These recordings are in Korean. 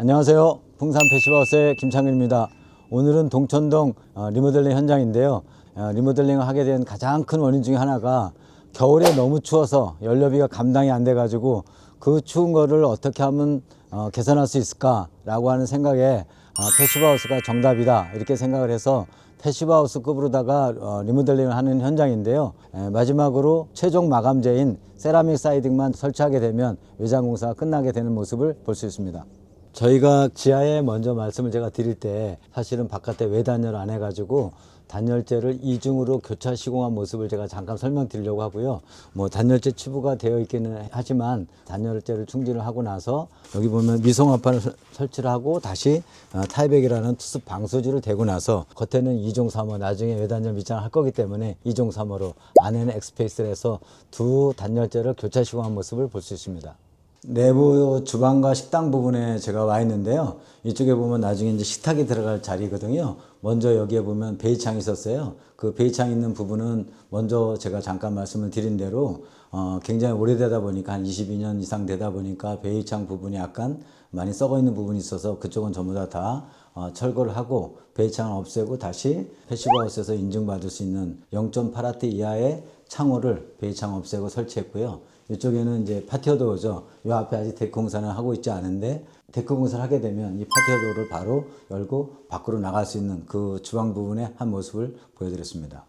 안녕하세요. 풍산 패시브하우스의 김창근입니다. 오늘은 동천동 리모델링 현장인데요. 리모델링을 하게 된 가장 큰 원인 중에 하나가 겨울에 너무 추워서 연료비가 감당이 안 돼가지고 그 추운 거를 어떻게 하면 개선할 수 있을까라고 하는 생각에 패시브하우스가 정답이다 이렇게 생각을 해서 패시브하우스급으로다가 리모델링을 하는 현장인데요. 마지막으로 최종 마감재인 세라믹 사이딩만 설치하게 되면 외장 공사가 끝나게 되는 모습을 볼 수 있습니다. 저희가 지하에 먼저 말씀을 제가 드릴 때 사실은 바깥에 외단열 안 해가지고 단열재를 이중으로 교차 시공한 모습을 제가 잠깐 설명드리려고 하고요. 단열재 치부가 되어 있기는 하지만 단열재를 충진을 하고 나서 여기 보면 미송합판을 설치를 하고 다시 타이백이라는 투습 방수지를 대고 나서 겉에는 2종 3호 나중에 외단열 밑장을 할 거기 때문에 2종 3호로 안에는 엑스페이스를 해서 두 단열재를 교차 시공한 모습을 볼 수 있습니다. 내부 주방과 식당 부분에 제가 와 있는데요. 이쪽에 보면 나중에 이제 식탁이 들어갈 자리거든요. 먼저 여기에 보면 베이창이 있었어요. 그 베이창 있는 부분은 먼저 제가 잠깐 말씀을 드린 대로 굉장히 오래되다 보니까 한 22년 이상 되다 보니까 베이창 부분이 약간 많이 썩어 있는 부분이 있어서 그쪽은 전부 다 철거를 하고 베이창을 없애고 다시 패시브하우스에서 인증받을 수 있는 0.8와트 이하의 창호를 베이창 없애고 설치했고요. 이쪽에는 이제 파티오 도어죠. 이 앞에 아직 데크 공사는 하고 있지 않은데 데크 공사를 하게 되면 이 파티오 도어를 바로 열고 밖으로 나갈 수 있는 그 주방 부분의 한 모습을 보여드렸습니다.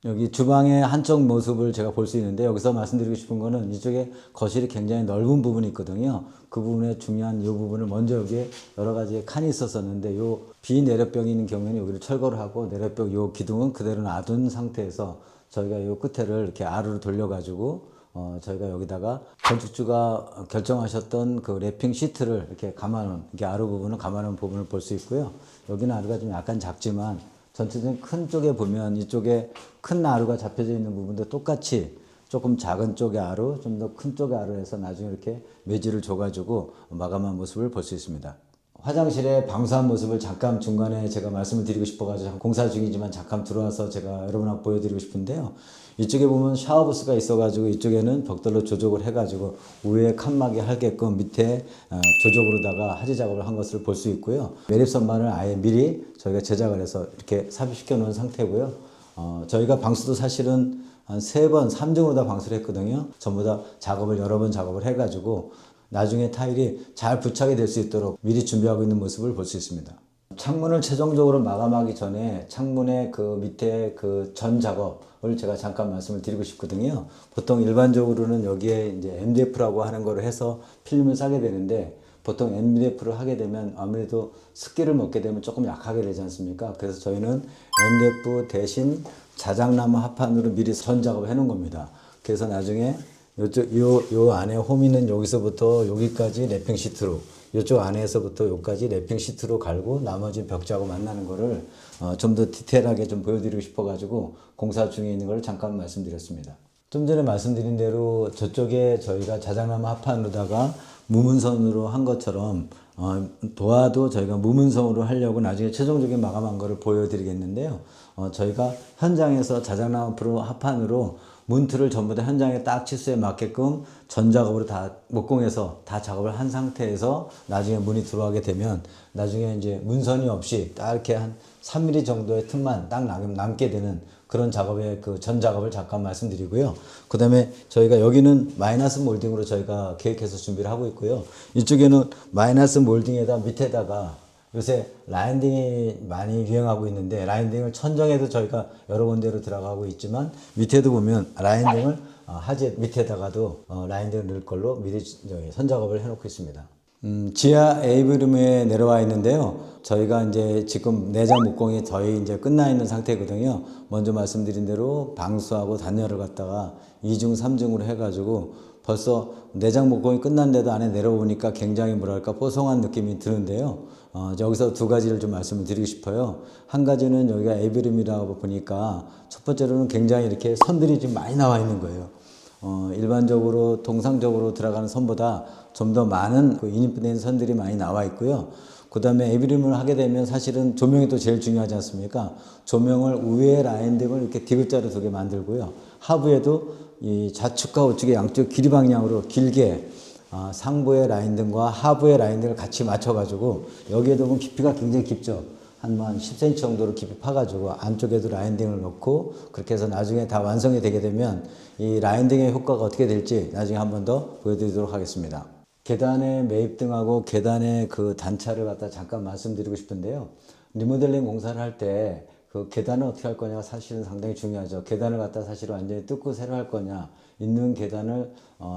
여기 주방의 한쪽 모습을 제가 볼 수 있는데 여기서 말씀드리고 싶은 거는 이쪽에 거실이 굉장히 넓은 부분이 있거든요. 그 부분에 중요한 이 부분을 먼저 여기에 여러 가지 칸이 있었었는데 요 비내력벽이 있는 경우에는 여기를 철거를 하고 내력벽 요 기둥은 그대로 놔둔 상태에서 저희가 요 끝에를 이렇게 아래로 돌려가지고 저희가 여기다가 건축주가 결정하셨던 그 랩핑 시트를 이렇게 감아놓은, 이렇게 아루 부분을 감아놓은 부분을 볼 수 있고요. 여기는 아루가 좀 약간 작지만 전체적인 큰 쪽에 보면 이쪽에 큰 아루가 잡혀져 있는 부분도 똑같이 조금 작은 쪽의 아루, 좀 더 큰 쪽의 아루에서 나중에 이렇게 매질을 줘가지고 마감한 모습을 볼 수 있습니다. 화장실의 방수한 모습을 잠깐 중간에 제가 말씀을 드리고 싶어가지고 공사 중이지만 잠깐 들어와서 제가 여러분하고 보여드리고 싶은데요. 이쪽에 보면 샤워부스가 있어가지고 이쪽에는 벽돌로 조적을 해가지고 위에 칸막이 하게끔 밑에 조적으로다가 하지 작업을 한 것을 볼 수 있고요. 매립선반을 아예 미리 저희가 제작을 해서 이렇게 삽입시켜 놓은 상태고요. 저희가 방수도 사실은 한 3번, 3등으로 다 방수를 했거든요. 전부 다 작업을 여러 번 작업을 해가지고 나중에 타일이 잘 부착이 될 수 있도록 미리 준비하고 있는 모습을 볼 수 있습니다. 창문을 최종적으로 마감하기 전에 창문의 그 밑에 그 전 작업을 제가 잠깐 말씀을 드리고 싶거든요. 보통 일반적으로는 여기에 이제 MDF라고 하는 거를 해서 필름을 싸게 되는데 보통 MDF를 하게 되면 아무래도 습기를 먹게 되면 조금 약하게 되지 않습니까? 그래서 저희는 MDF 대신 자작나무 합판으로 미리 전 작업을 해 놓은 겁니다. 그래서 나중에 요 안에 홈이는 여기서부터 여기까지 랩핑 시트로, 이쪽 안에서부터 여기까지 랩핑 시트로 갈고 나머지 벽자고 만나는 거를 좀 더 디테일하게 좀 보여드리고 싶어가지고 공사 중에 있는 걸 잠깐 말씀드렸습니다. 좀 전에 말씀드린 대로 저쪽에 저희가 자작나무 합판으로다가 무문선으로 한 것처럼 도화도 저희가 무문선으로 하려고 나중에 최종적인 마감한 거를 보여드리겠는데요. 저희가 현장에서 자작나무 합판으로 문틀을 전부 다 현장에 딱 치수에 맞게끔 전 작업으로 다 목공해서 다 작업을 한 상태에서 나중에 문이 들어가게 되면 나중에 이제 문선이 없이 딱 이렇게 한 3mm 정도의 틈만 딱 남게 되는 그런 작업의 그 전 작업을 잠깐 말씀드리고요. 그 다음에 저희가 여기는 마이너스 몰딩으로 저희가 계획해서 준비를 하고 있고요. 이쪽에는 마이너스 몰딩에다 밑에다가 요새 라인딩이 많이 유행하고 있는데 라인딩을 천정에도 저희가 여러 군데로 들어가고 있지만 밑에도 보면 라인딩을 하지 밑에다가도 라인딩을 넣을 걸로 미리 선작업을 해놓고 있습니다. 지하 A브림에 내려와 있는데요. 저희가 이제 지금 내장 목공이 거의 이제 끝나 있는 상태거든요. 먼저 말씀드린 대로 방수하고 단열을 갖다가 2중, 3중으로 해가지고 벌써 내장 목공이 끝났는데도 안에 내려오니까 굉장히 뭐랄까 뽀송한 느낌이 드는데요. 여기서 두 가지를 좀 말씀을 드리고 싶어요. 한 가지는 여기가 A브림이라고 보니까 첫 번째로는 굉장히 이렇게 선들이 좀 많이 나와 있는 거예요. 일반적으로 통상적으로 들어가는 선보다 좀 더 많은 그 인입된 선들이 많이 나와 있고요. 그 다음에 에비림을 하게 되면 사실은 조명이 또 제일 중요하지 않습니까? 조명을 우회 라인등을 이렇게 디귿자로 두 개 만들고요. 하부에도 이 좌측과 우측의 양쪽 길이 방향으로 길게 상부의 라인등과 하부의 라인등을 같이 맞춰가지고 여기에도 보면 깊이가 굉장히 깊죠. 한 10cm 정도로 깊이 파가지고 안쪽에도 라인딩을 넣고 그렇게 해서 나중에 다 완성이 되게 되면 이 라인딩의 효과가 어떻게 될지 나중에 한 번 더 보여드리도록 하겠습니다. 계단의 매입등하고 계단의 그 단차를 갖다 잠깐 말씀드리고 싶은데요. 리모델링 공사를 할 때 그 계단을 어떻게 할 거냐가 사실은 상당히 중요하죠. 계단을 갖다 사실 완전히 뜯고 새로 할 거냐, 있는 계단을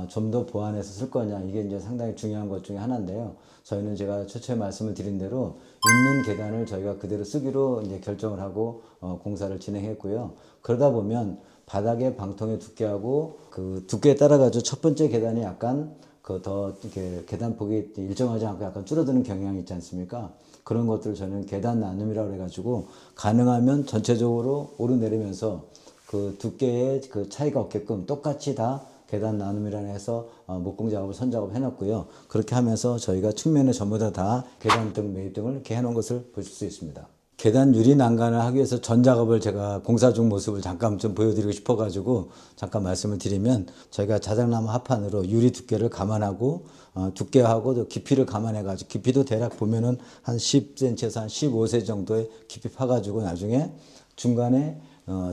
좀 더 보완해서 쓸 거냐, 이게 이제 상당히 중요한 것 중에 하나인데요. 저희는 제가 최초에 말씀을 드린 대로 있는 계단을 저희가 그대로 쓰기로 이제 결정을 하고 공사를 진행했고요. 그러다 보면 바닥의 방통의 두께하고 그 두께에 따라 가지고 첫 번째 계단이 약간 그 더 이렇게 계단폭이 일정하지 않고 약간 줄어드는 경향이 있지 않습니까? 그런 것들을 저는 계단 나눔이라고 해가지고 가능하면 전체적으로 오르내리면서 그 두께의 그 차이가 없게끔 똑같이 다 계단 나눔이라 해서 목공 작업을 선 작업 해놨고요. 그렇게 하면서 저희가 측면에 전부 다 계단등 매입 등을 이렇게 해놓은 것을 보실 수 있습니다. 계단 유리 난간을 하기 위해서 전 작업을 제가 공사 중 모습을 잠깐 좀 보여드리고 싶어가지고 잠깐 말씀을 드리면, 저희가 자작나무 합판으로 유리 두께를 감안하고 두께하고 또 깊이를 감안해가지고, 깊이도 대략 보면은 한 10cm에서 한 15cm 정도의 깊이 파가지고 나중에 중간에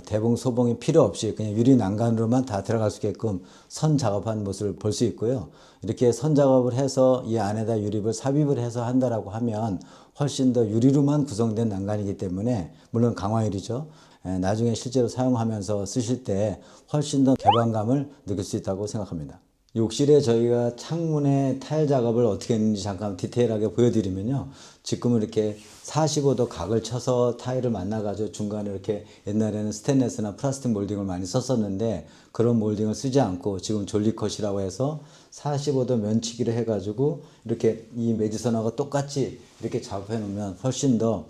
대봉 소봉이 필요 없이 그냥 유리 난간으로만 다 들어갈 수 있게끔 선 작업한 모습을 볼 수 있고요. 이렇게 선 작업을 해서 이 안에다 유립을 삽입을 해서 한다라고 하면 훨씬 더 유리로만 구성된 난간이기 때문에, 물론 강화유리죠. 나중에 실제로 사용하면서 쓰실 때 훨씬 더 개방감을 느낄 수 있다고 생각합니다. 욕실에 저희가 창문에 타일 작업을 어떻게 했는지 잠깐 디테일하게 보여드리면요. 지금은 이렇게 45도 각을 쳐서 타일을 만나가지고 중간에 이렇게, 옛날에는 스테인레스나 플라스틱 몰딩을 많이 썼었는데 그런 몰딩을 쓰지 않고 지금 졸리컷이라고 해서 45도 면치기를 해가지고 이렇게 이 매지선하고 똑같이 이렇게 작업해 놓으면 훨씬 더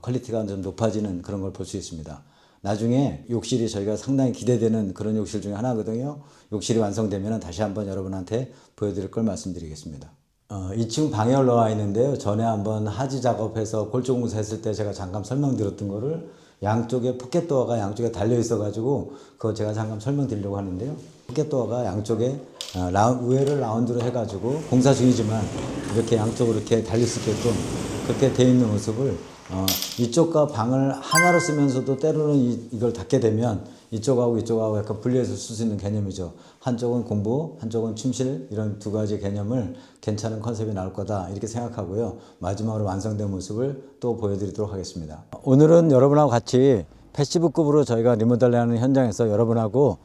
퀄리티가 좀 높아지는 그런 걸 볼 수 있습니다. 나중에 욕실이 저희가 상당히 기대되는 그런 욕실 중에 하나거든요. 욕실이 완성되면 다시 한번 여러분한테 보여드릴 걸 말씀드리겠습니다. 2층 방에 올라와 있는데요. 전에 한번 하지 작업해서 골조 공사했을 때 제가 잠깐 설명드렸던 거를 양쪽에 포켓도어가 양쪽에 달려 있어 가지고 그거 제가 잠깐 설명드리려고 하는데요. 포켓도어가 양쪽에 우회를 라운드로 해 가지고 공사 중이지만 이렇게 양쪽으로 이렇게 달릴 수 있게끔 그렇게 되어 있는 모습을, 이쪽과 방을 하나로 쓰면서도 때로는 이걸 닫게 되면 이쪽하고 이쪽하고 약간 분리해서 쓸 수 있는 개념이죠. 한쪽은 공부, 한쪽은 침실, 이런 두 가지 개념을 괜찮은 컨셉이 나올 거다 이렇게 생각하고요. 마지막으로 완성된 모습을 또 보여드리도록 하겠습니다. 오늘은 여러분하고 같이 패시브급으로 저희가 리모델링하는 현장에서 여러분하고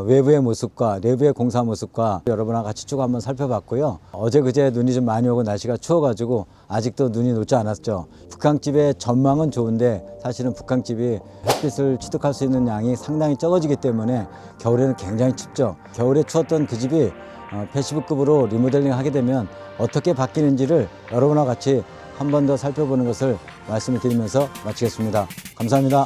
외부의 모습과 내부의 공사 모습과 여러분하고 같이 쭉 한번 살펴봤고요. 어제 그제 눈이 좀 많이 오고 날씨가 추워가지고 아직도 눈이 녹지 않았죠. 북한집의 전망은 좋은데 사실은 북한집이 햇빛을 취득할 수 있는 양이 상당히 적어지기 때문에 겨울에는 굉장히 춥죠. 겨울에 추웠던 그 집이 패시브급으로 리모델링 하게 되면 어떻게 바뀌는지를 여러분과 같이 한 번 더 살펴보는 것을 말씀을 드리면서 마치겠습니다. 감사합니다.